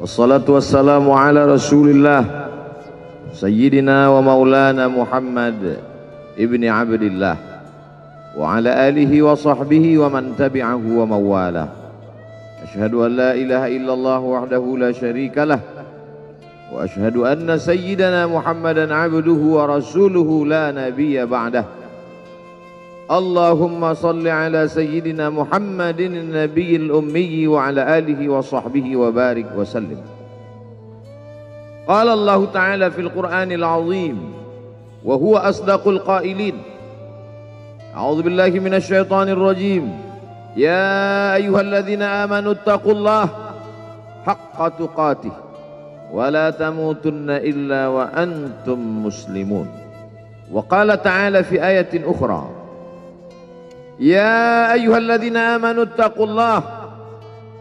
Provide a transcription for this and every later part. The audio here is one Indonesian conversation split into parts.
Wassalatu wassalamu ala Rasulillah Sayyidina wa maulana Muhammad ibni Abdillah wa ala alihi wa sahbihi wa man tabi'ahu wa mawala. Ashhadu an la ilaha illallah wahdahu la syarika lah wa ashhadu anna sayyidana Muhammadan abduhu wa rasuluhu la nabiyya ba'dah. Allahumma salli ala sayyidina Muhammadin nabiyil ummi wa ala alihi wa sahbihi wa barik wa sallim. Qala Allah Ta'ala fil Qur'anil azim wa huwa asdaqul qailin. A'udzu billahi minasy syaithanir rajim. Ya ayyuhalladzina amanu taqullaha haqqa tuqatih wa la tamutunna illa wa antum muslimun. Wa qala ta'ala fi ayatin ukhra. Ya ayyuhalladzina amanu taqullaha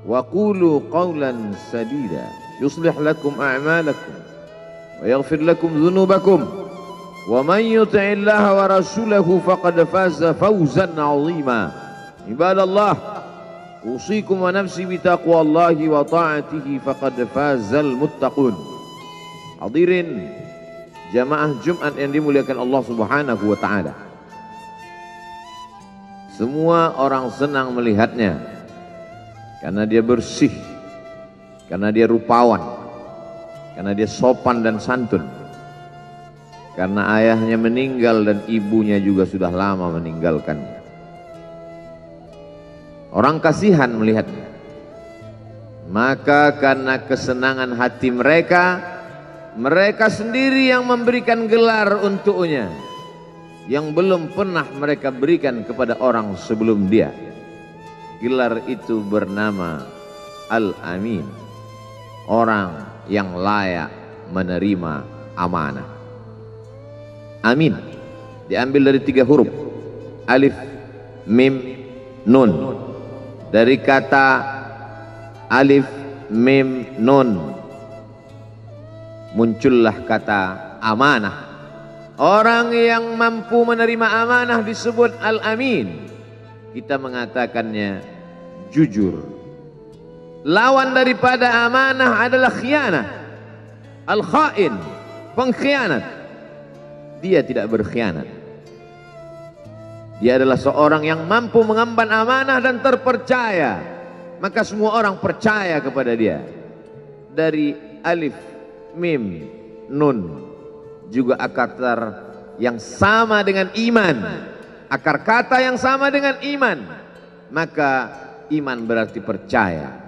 wa qulu qawlan sadida yuslih lakum a'malakum wa yaghfir lakum dhunubakum wa man yuti'illaha wa rasulahu faqad faza fawzan 'azima. Ibadallah, usikum wa nafsi bi taqwallahi wa ta'atihi faqad fazal muttaqun. Hadirin jamaah Jumat yang dimuliakan Allah Subhanahu wa taala. Semua orang senang melihatnya karena dia bersih, karena dia rupawan, karena dia sopan dan santun, karena ayahnya meninggal dan ibunya juga sudah lama meninggalkannya. Orang kasihan melihatnya, maka karena kesenangan hati mereka, mereka sendiri yang memberikan gelar untuknya yang belum pernah mereka berikan kepada orang sebelum dia. Gelar itu bernama Al-Amin, orang yang layak menerima amanah. Amin diambil dari 3 huruf, alif, mim, nun. Dari kata alif, mim, nun muncullah kata amanah. Orang yang mampu menerima amanah disebut Al-Amin. Kita mengatakannya jujur. Lawan daripada amanah adalah khianah. Al-Khain, pengkhianat. Dia tidak berkhianat. Dia adalah seorang yang mampu mengemban amanah dan terpercaya. Maka semua orang percaya kepada dia. Dari alif, mim, nun juga akar yang sama dengan iman, akar kata yang sama dengan iman, maka iman berarti percaya.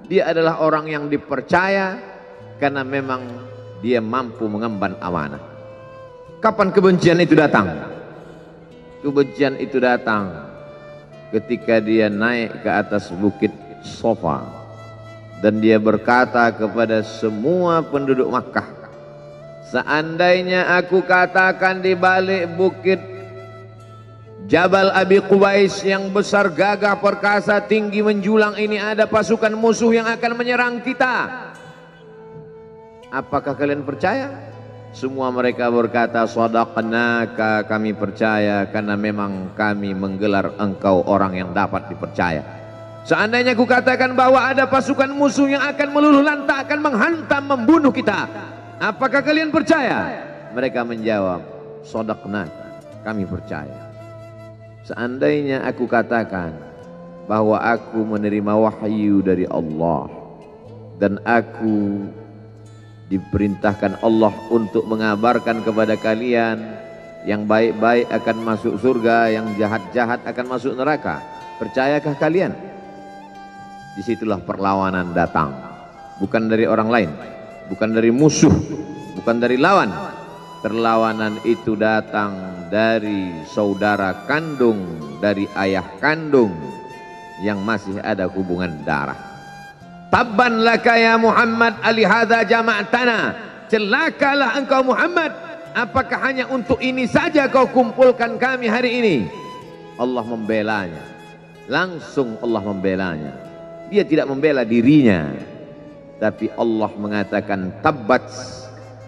Dia adalah orang yang dipercaya karena memang dia mampu mengemban amanah. Kapan kebencian itu datang? Kebencian itu datang ketika dia naik ke atas bukit Safa dan dia berkata kepada semua penduduk Makkah, seandainya aku katakan di balik bukit Jabal Abi Qubais yang besar, gagah, perkasa, tinggi, menjulang ini ada pasukan musuh yang akan menyerang kita, apakah kalian percaya? Semua mereka berkata, shadaqnaka, kami percaya karena memang kami menggelar engkau orang yang dapat dipercaya. Seandainya aku katakan bahwa ada pasukan musuh yang akan meluluh lantakkan, menghantam, membunuh kita, apakah kalian percaya? Mereka menjawab, shadaqnaka, kami percaya. Seandainya aku katakan bahwa aku menerima wahyu dari Allah dan aku diperintahkan Allah untuk mengabarkan kepada kalian yang baik-baik akan masuk surga, yang jahat-jahat akan masuk neraka, percayakah kalian? Disitulah perlawanan datang, bukan dari orang lain, bukan dari musuh, bukan dari lawan. Perlawanan itu datang dari saudara kandung, dari ayah kandung yang masih ada hubungan darah. Tabban laka ya Muhammad alihadza jama'tana, celakalah engkau Muhammad, apakah hanya untuk ini saja kau kumpulkan kami hari ini? Allah membelanya, langsung Allah membelanya. Dia tidak membela dirinya, tapi Allah mengatakan tabbat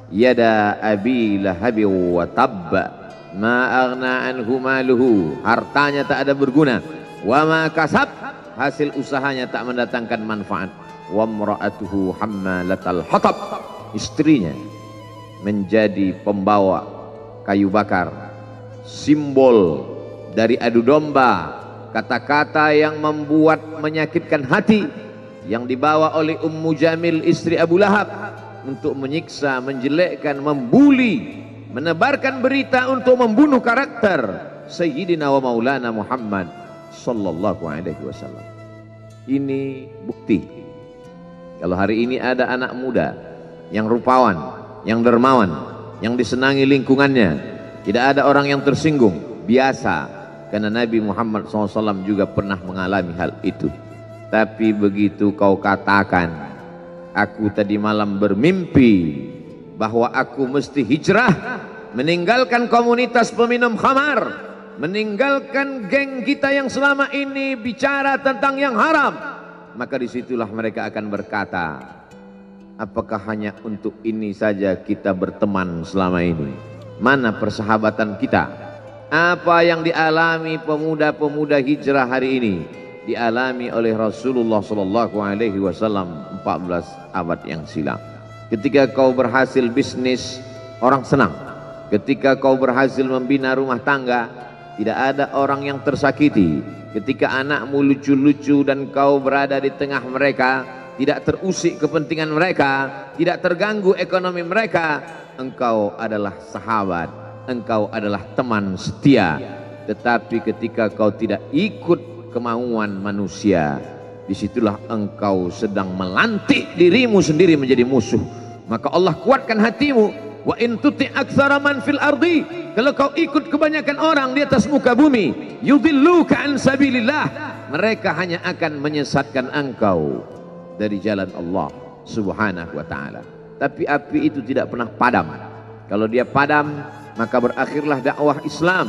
yada abi lahabi wa tabba ma aghna anhu maluhu, hartanya tak ada berguna, wa ma kasab, hasil usahanya tak mendatangkan manfaat. wa imra'atuhu hammalatal hatab, istrinya menjadi pembawa kayu bakar, simbol dari adu domba, kata-kata yang membuat menyakitkan hati yang dibawa oleh Ummu Jamil istri Abu Lahab untuk menyiksa, menjelekkan, membuli, menebarkan berita untuk membunuh karakter Sayyidina wa Maulana Muhammad sallallahu alaihi wasallam. Ini bukti kalau hari ini ada anak muda yang rupawan, yang dermawan, yang disenangi lingkungannya, tidak ada orang yang tersinggung, biasa, karena Nabi Muhammad SAW juga pernah mengalami hal itu. Tapi begitu kau katakan, aku tadi malam bermimpi bahwa aku mesti hijrah, meninggalkan komunitas peminum khamar, meninggalkan geng kita yang selama ini bicara tentang yang haram, maka disitulah mereka akan berkata, apakah hanya untuk ini saja kita berteman selama ini? Mana persahabatan kita? Apa yang dialami pemuda-pemuda hijrah hari ini dialami oleh Rasulullah Sallallahu Alaihi Wasallam 14 abad yang silam. Ketika kau berhasil bisnis, orang senang. Ketika kau berhasil membina rumah tangga, tidak ada orang yang tersakiti. Ketika anakmu lucu-lucu dan kau berada di tengah mereka, tidak terusik kepentingan mereka, tidak terganggu ekonomi mereka, engkau adalah sahabat, engkau adalah teman setia. Tetapi ketika kau tidak ikut kemauan manusia, disitulah engkau sedang melantik dirimu sendiri menjadi musuh. Maka Allah kuatkan hatimu. Wa in tuti' aktsara man fil ardi, kalau kau ikut kebanyakan orang di atas muka bumi, yudilluka an sabilillah, mereka hanya akan menyesatkan engkau dari jalan Allah Subhanahu wa taala. Tapi api itu tidak pernah padam. Kalau dia padam, maka berakhirlah dakwah Islam.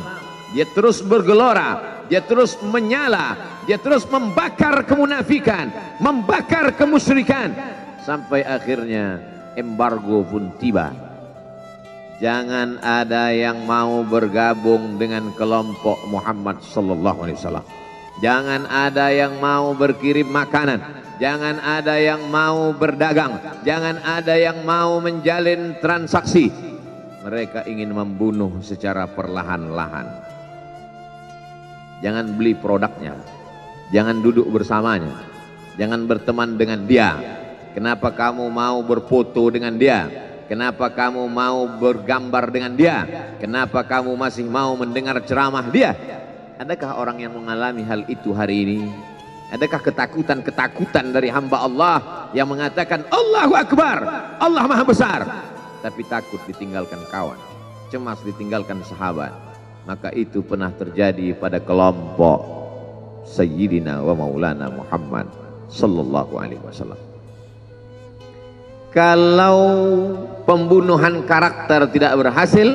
Dia terus bergelora, dia terus menyala, dia terus membakar kemunafikan, membakar kemusyrikan, sampai akhirnya embargo pun tiba. Jangan ada yang mau bergabung dengan kelompok Muhammad sallallahu alaihi wasallam. Jangan ada yang mau berkirim makanan, jangan ada yang mau berdagang, jangan ada yang mau menjalin transaksi. Mereka ingin membunuh secara perlahan-lahan. Jangan beli produknya, jangan duduk bersamanya, jangan berteman dengan dia. Kenapa kamu mau berfoto dengan dia? Kenapa kamu mau bergambar dengan dia? Kenapa kamu masih mau mendengar ceramah dia? Adakah orang yang mengalami hal itu hari ini? Adakah ketakutan-ketakutan dari hamba Allah yang mengatakan Allahu Akbar, Allah Maha Besar, tapi takut ditinggalkan kawan, cemas ditinggalkan sahabat? Maka itu pernah terjadi pada kelompok Sayyidina wa Maulana Muhammad sallallahu alaihi wasallam. Kalau pembunuhan karakter tidak berhasil,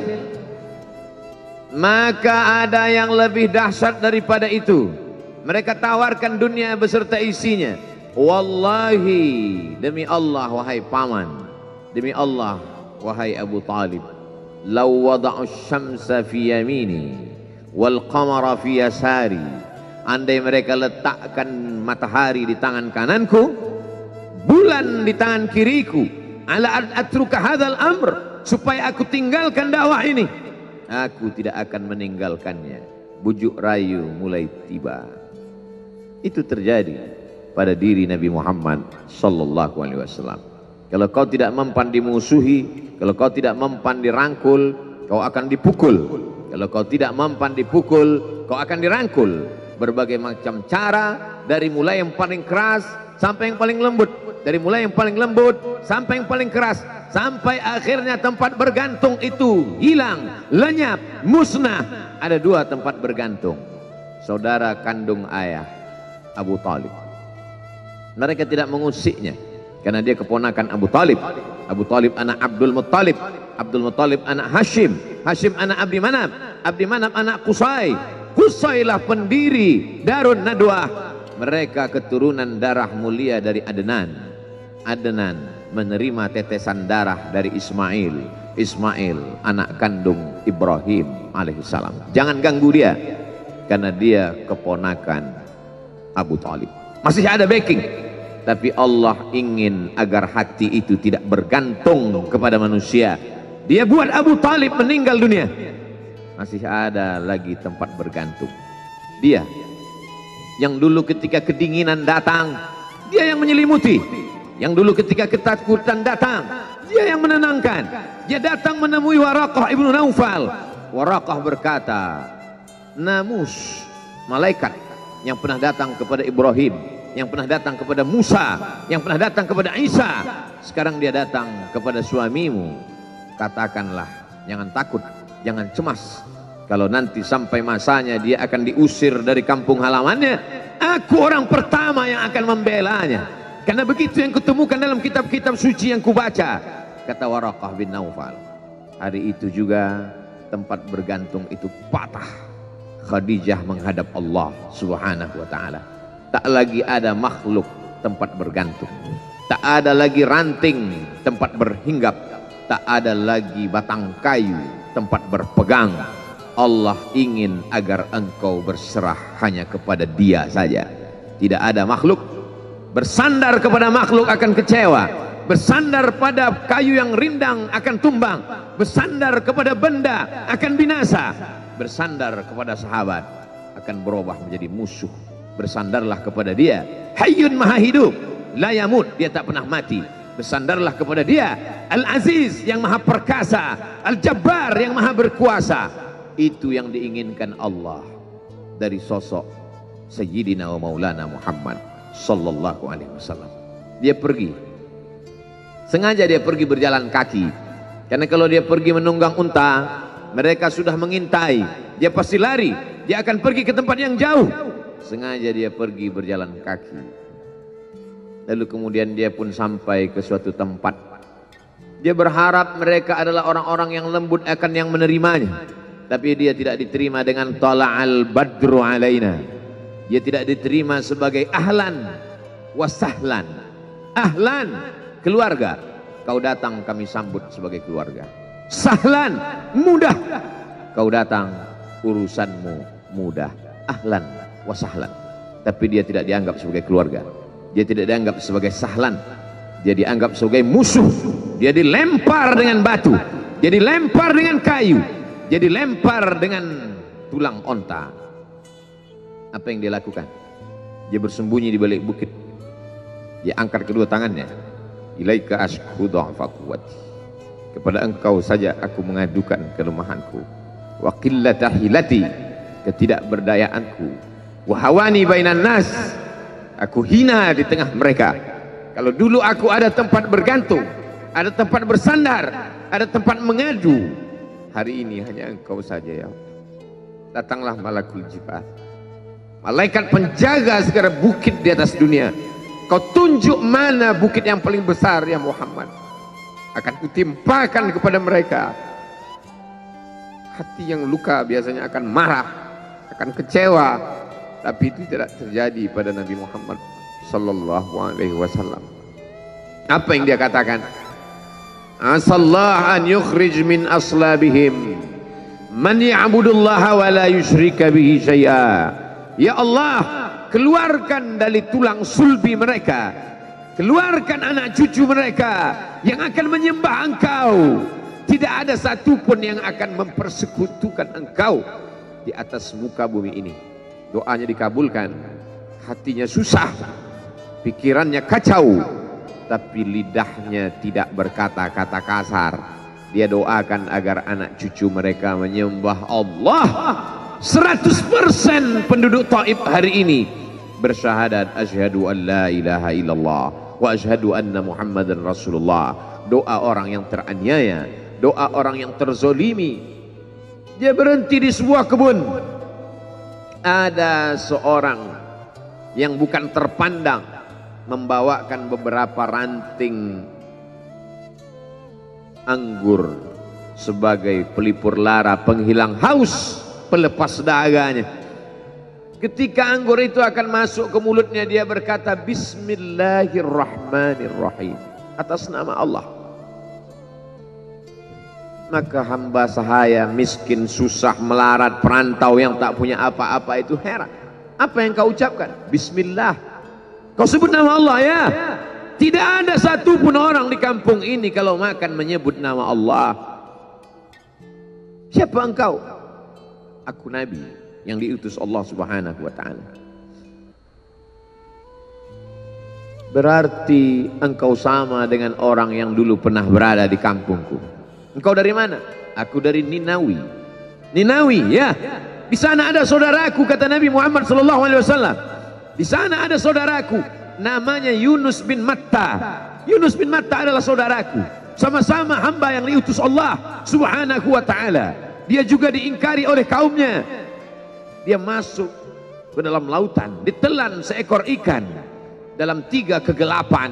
maka ada yang lebih dahsyat daripada itu. Mereka tawarkan dunia beserta isinya. Wallahi, demi Allah wahai paman, demi Allah wahai Abu Talib, law wada'u syamsa fi yamini wal qamara fi yasari, andai mereka letakkan matahari di tangan kananku, bulan di tangan kiriku, ala atruka hadzal amr, supaya aku tinggalkan dakwah ini, aku tidak akan meninggalkannya. Bujuk rayu mulai tiba. Itu terjadi pada diri Nabi Muhammad sallallahu alaihi wasallam. Kalau kau tidak mempan dimusuhi, kalau kau tidak mempan dirangkul, kau akan dipukul. Kalau kau tidak mempan dipukul, kau akan dirangkul. Berbagai macam cara, dari mulai yang paling keras sampai yang paling lembut, dari mulai yang paling lembut sampai yang paling keras, sampai akhirnya tempat bergantung itu hilang, lenyap, musnah. Ada dua tempat bergantung, saudara kandung ayah Abu Talib. Mereka tidak mengusiknya karena dia keponakan Abu Talib. Abu Talib anak Abdul Muttalib, Abdul Muttalib anak Hashim, Hashim anak Abdi Manaf, Abdi Manaf anak Qusay, Qusaylah pendiri Darun Nadwah. Mereka keturunan darah mulia dari Adnan. Adnan menerima tetesan darah dari Ismail, Ismail anak kandung Ibrahim alaihissalam. Jangan ganggu dia karena dia keponakan Abu Talib. Masih ada backing. tapi Allah ingin agar hati itu tidak bergantung kepada manusia. Dia buat Abu Talib meninggal dunia, masih ada lagi tempat bergantung. Dia yang dulu ketika kedinginan datang, dia yang menyelimuti. Yang dulu ketika ketakutan datang, dia yang menenangkan. Dia datang menemui Waraqah ibnu Naufal. Waraqah berkata, Namus, malaikat yang pernah datang kepada Ibrahim, yang pernah datang kepada Musa, yang pernah datang kepada Isa, sekarang dia datang kepada suamimu. Katakanlah, jangan takut, jangan cemas. Kalau nanti sampai masanya dia akan diusir dari kampung halamannya, aku orang pertama yang akan membelanya. Karena begitu yang kutemukan dalam kitab-kitab suci yang kubaca, kata Waraqah bin Naufal. Hari itu juga tempat bergantung itu patah. Khadijah menghadap Allah Subhanahu wa ta'ala. Tak lagi ada makhluk tempat bergantung, tak ada lagi ranting tempat berhinggap, tak ada lagi batang kayu tempat berpegang. Allah ingin agar engkau berserah hanya kepada Dia saja. Tidak ada makhluk. Bersandar kepada makhluk akan kecewa, bersandar pada kayu yang rindang akan tumbang, bersandar kepada benda akan binasa, bersandar kepada sahabat akan berubah menjadi musuh. Bersandarlah kepada Dia, Hayyun Maha Hidup, la yamut, Dia tak pernah mati. Bersandarlah kepada Dia, Al-Aziz yang Maha Perkasa, Al-Jabbar yang Maha Berkuasa. Itu yang diinginkan Allah dari sosok Sayyidina wa Maulana Muhammad sallallahu alaihi wasallam. Dia pergi, sengaja dia pergi berjalan kaki, karena kalau dia pergi menunggang unta, mereka sudah mengintai, dia pasti lari, dia akan pergi ke tempat yang jauh. Sengaja dia pergi berjalan kaki. Lalu kemudian dia pun sampai ke suatu tempat. Dia berharap mereka adalah orang-orang yang lembut akan yang menerimanya, tapi dia tidak diterima dengan tala'al badru alaina. Dia tidak diterima sebagai ahlan wasahlan. Ahlan, keluarga, kau datang kami sambut sebagai keluarga. Sahlan, mudah, kau datang urusanmu mudah. Ahlan wasahlan. Tapi dia tidak dianggap sebagai keluarga, dia tidak dianggap sebagai sahlan, dia dianggap sebagai musuh. Dia dilempar dengan batu, dia dilempar dengan kayu, dia dilempar dengan tulang onta. Apa yang dia lakukan? Dia bersembunyi di balik bukit. Dia angkat kedua tangannya. Ilaika ashku dha'fa quwwati. Kepada engkau saja aku mengadukan kelemahanku. Wa qillata hilati, ketidakberdayaanku. Wa hawani bainan nas, aku hina di tengah mereka. Kalau dulu aku ada tempat bergantung, ada tempat bersandar, ada tempat mengadu, hari ini hanya engkau saja ya Allah. Datanglah malakul jibal, malaikat penjaga segala bukit di atas dunia. Kau tunjuk mana bukit yang paling besar ya Muhammad, akan kutimpakan kepada mereka. Hati yang luka biasanya akan marah, akan kecewa, tapi itu tidak terjadi pada Nabi Muhammad sallallahu alaihi wasallam. Apa yang dia katakan? Asallah an yukhrij min aslabihim man ya'budullaha wa la yusyrika bihi syai'a. Ya Allah, keluarkan dari tulang sulbi mereka, keluarkan anak cucu mereka yang akan menyembah Engkau. Tidak ada satupun yang akan mempersekutukan Engkau di atas muka bumi ini. Doanya dikabulkan, hatinya susah, pikirannya kacau, tapi lidahnya tidak berkata-kata kasar. Dia doakan agar anak cucu mereka menyembah Allah. 100% penduduk Taif hari ini bersyahadat asyhadu an la ilaha illallah wa asyhadu anna Muhammadan Rasulullah. Doa orang yang teraniaya, doa orang yang terzolimi. Dia berhenti di sebuah kebun. Ada seorang yang bukan terpandang membawakan beberapa ranting anggur sebagai pelipur lara, penghilang haus, pelepas dahaganya. Ketika anggur itu akan masuk ke mulutnya, dia berkata Bismillahirrahmanirrahim, atas nama Allah. Maka hamba sahaya miskin, susah, melarat, perantau yang tak punya apa-apa itu heran. Apa yang kau ucapkan? Bismillah. Kau sebut nama Allah ya. Tidak ada satupun orang di kampung ini kalau makan menyebut nama Allah. Siapa engkau? Aku Nabi yang diutus Allah Subhanahu wa ta'ala. Berarti engkau sama dengan orang yang dulu pernah berada di kampungku. Engkau dari mana? Aku dari Ninawi. Ninawi ya. Di sana ada saudaraku, kata Nabi Muhammad SAW. Di sana ada saudaraku, namanya Yunus bin Matta. Yunus bin Matta adalah saudaraku. Sama-sama hamba yang diutus Allah Subhanahu wa ta'ala. Dia juga diingkari oleh kaumnya. Dia masuk ke dalam lautan, ditelan seekor ikan dalam 3 kegelapan.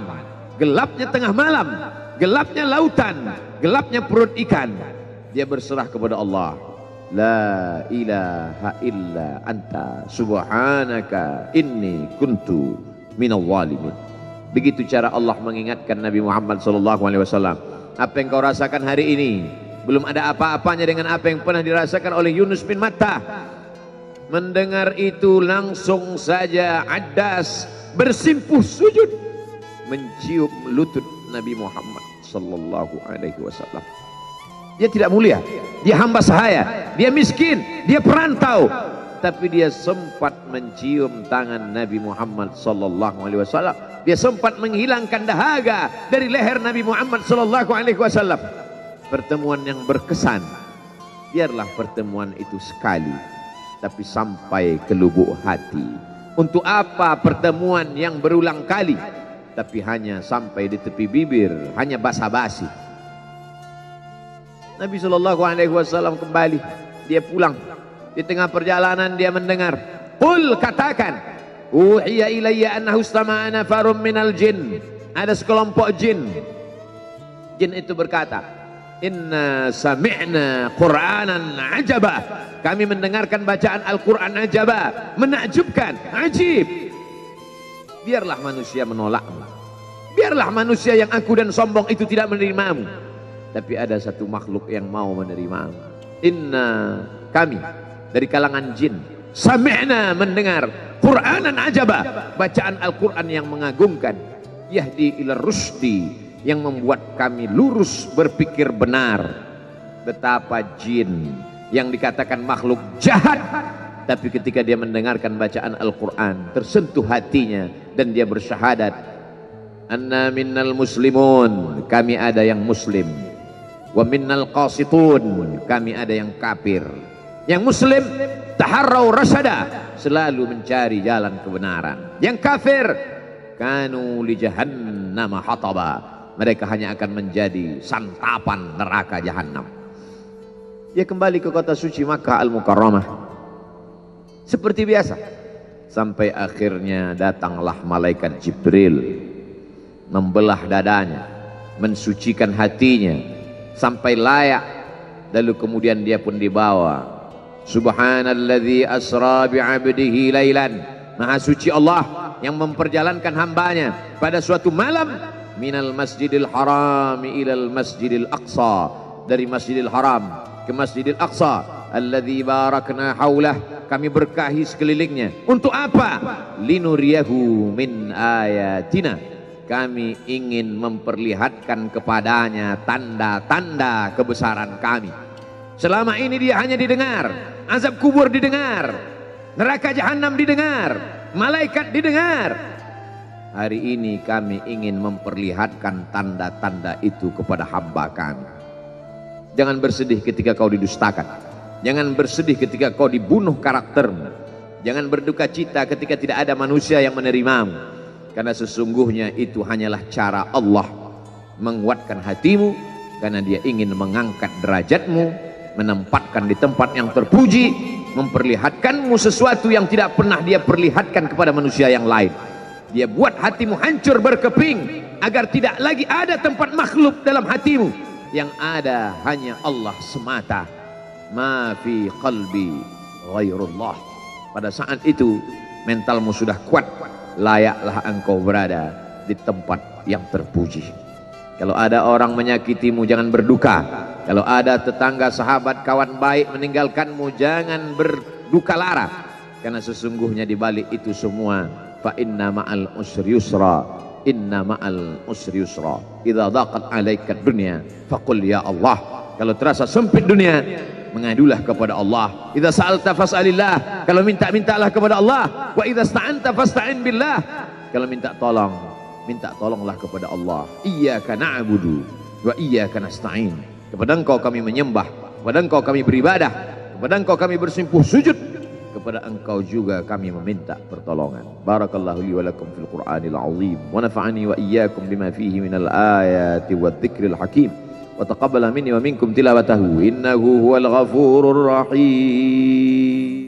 Gelapnya tengah malam, gelapnya lautan, gelapnya perut ikan. Dia berserah kepada Allah. La ilaha illa anta subhanaka inni kuntu minal zalimin. Begitu cara Allah mengingatkan Nabi Muhammad SAW. Apa yang kau rasakan hari ini belum ada apa-apanya dengan apa yang pernah dirasakan oleh Yunus bin Matta. Mendengar itu langsung saja Addas bersimpuh sujud mencium lutut Nabi Muhammad SAW. Dia tidak mulia, dia hamba sahaya, dia miskin, dia perantau, tapi dia sempat mencium tangan Nabi Muhammad SAW. Dia sempat menghilangkan dahaga dari leher Nabi Muhammad SAW. Pertemuan yang berkesan. Biarlah pertemuan itu sekali, tapi sampai ke lubuk hati. Untuk apa pertemuan yang berulang kali, tapi hanya sampai di tepi bibir, hanya basa-basi. Nabi SAW kembali, dia pulang. Di tengah perjalanan dia mendengar, qul, katakan, uhiya ilayya annahu istama'a nafarum minal jin. Ada sekelompok jin. Jin itu berkata, inna sami'na qur'anan ajaba. Kami mendengarkan bacaan Al-Quran ajaba, menakjubkan, ajib. Biarlah manusia menolakmu, biarlah manusia yang angkuh dan sombong itu tidak menerimamu, tapi ada satu makhluk yang mau menerimamu. Inna, kami dari kalangan jin, sami'na, mendengar, Qur'anan ajaba, bacaan Al-Quran yang mengagumkan, yahdi ila rusdi, yang membuat kami lurus berpikir benar. Betapa jin yang dikatakan makhluk jahat, tapi ketika dia mendengarkan bacaan Al-Quran tersentuh hatinya dan dia bersyahadat, anna minnal muslimun, kami ada yang muslim, wa minnal qasitun, kami ada yang kafir. Yang muslim taharrau rasyada, selalu mencari jalan kebenaran. Yang kafir kanu li jahannam hataba, mereka hanya akan menjadi santapan neraka jahanam. Dia kembali ke kota suci Makkah Al-Mukarramah seperti biasa, sampai akhirnya datanglah malaikat Jibril membelah dadanya, mensucikan hatinya sampai layak, lalu kemudian dia pun dibawa. Subhanalladzi asra bi'abdihi lailan, maha suci Allah yang memperjalankan hambanya pada suatu malam, minal masjidil haram ilal masjidil aqsa, dari masjidil haram ke Masjidil Aqsa, alladzi barakna haulah, kami berkahi sekelilingnya. Untuk apa? Linuriyahu min ayatina, kami ingin memperlihatkan kepadanya tanda-tanda kebesaran kami. Selama ini dia hanya didengar, azab kubur didengar, neraka jahanam didengar, malaikat didengar. Hari ini kami ingin memperlihatkan tanda-tanda itu kepada hamba kami. Jangan bersedih ketika kau didustakan, jangan bersedih ketika kau dibunuh karaktermu, jangan berduka cita ketika tidak ada manusia yang menerimamu, karena sesungguhnya itu hanyalah cara Allah menguatkan hatimu, karena dia ingin mengangkat derajatmu, menempatkan di tempat yang terpuji, memperlihatkanmu sesuatu yang tidak pernah dia perlihatkan kepada manusia yang lain. Dia buat hatimu hancur berkeping agar tidak lagi ada tempat makhluk dalam hatimu, yang ada hanya Allah semata. Ma fi qalbi ghairullah. Pada saat itu mentalmu sudah kuat, layaklah engkau berada di tempat yang terpuji. Kalau ada orang menyakitimu, jangan berduka. Kalau ada tetangga, sahabat, kawan baik meninggalkanmu, jangan berduka lara, karena sesungguhnya di balik itu semua fa inna ma'al usri yusra, inna ma'al usri yusra. Idza daqat 'alaika dunya faqul ya Allah. Kalau terasa sempit dunia, mengadulah kepada Allah. Idza sa'alta fas'alillah, kalau minta-mintalah kepada Allah. Wa idza sta'anta fasta'in billah, kalau minta tolonglah kepada Allah. Iyyaka na'budu wa iyyaka nasta'in. Kepada Engkau kami menyembah, kepada Engkau kami beribadah, kepada Engkau kami bersimpuh sujud, kepada Engkau juga kami meminta pertolongan. Barakallahu li wa lakum fil Qur'anil azim wa nafa'ani wa iyyakum bima fihi minal ayati wadh-dhikril hakim. وتقبل مني ومنكم تلاوته إنه هو الغفور الرحيم.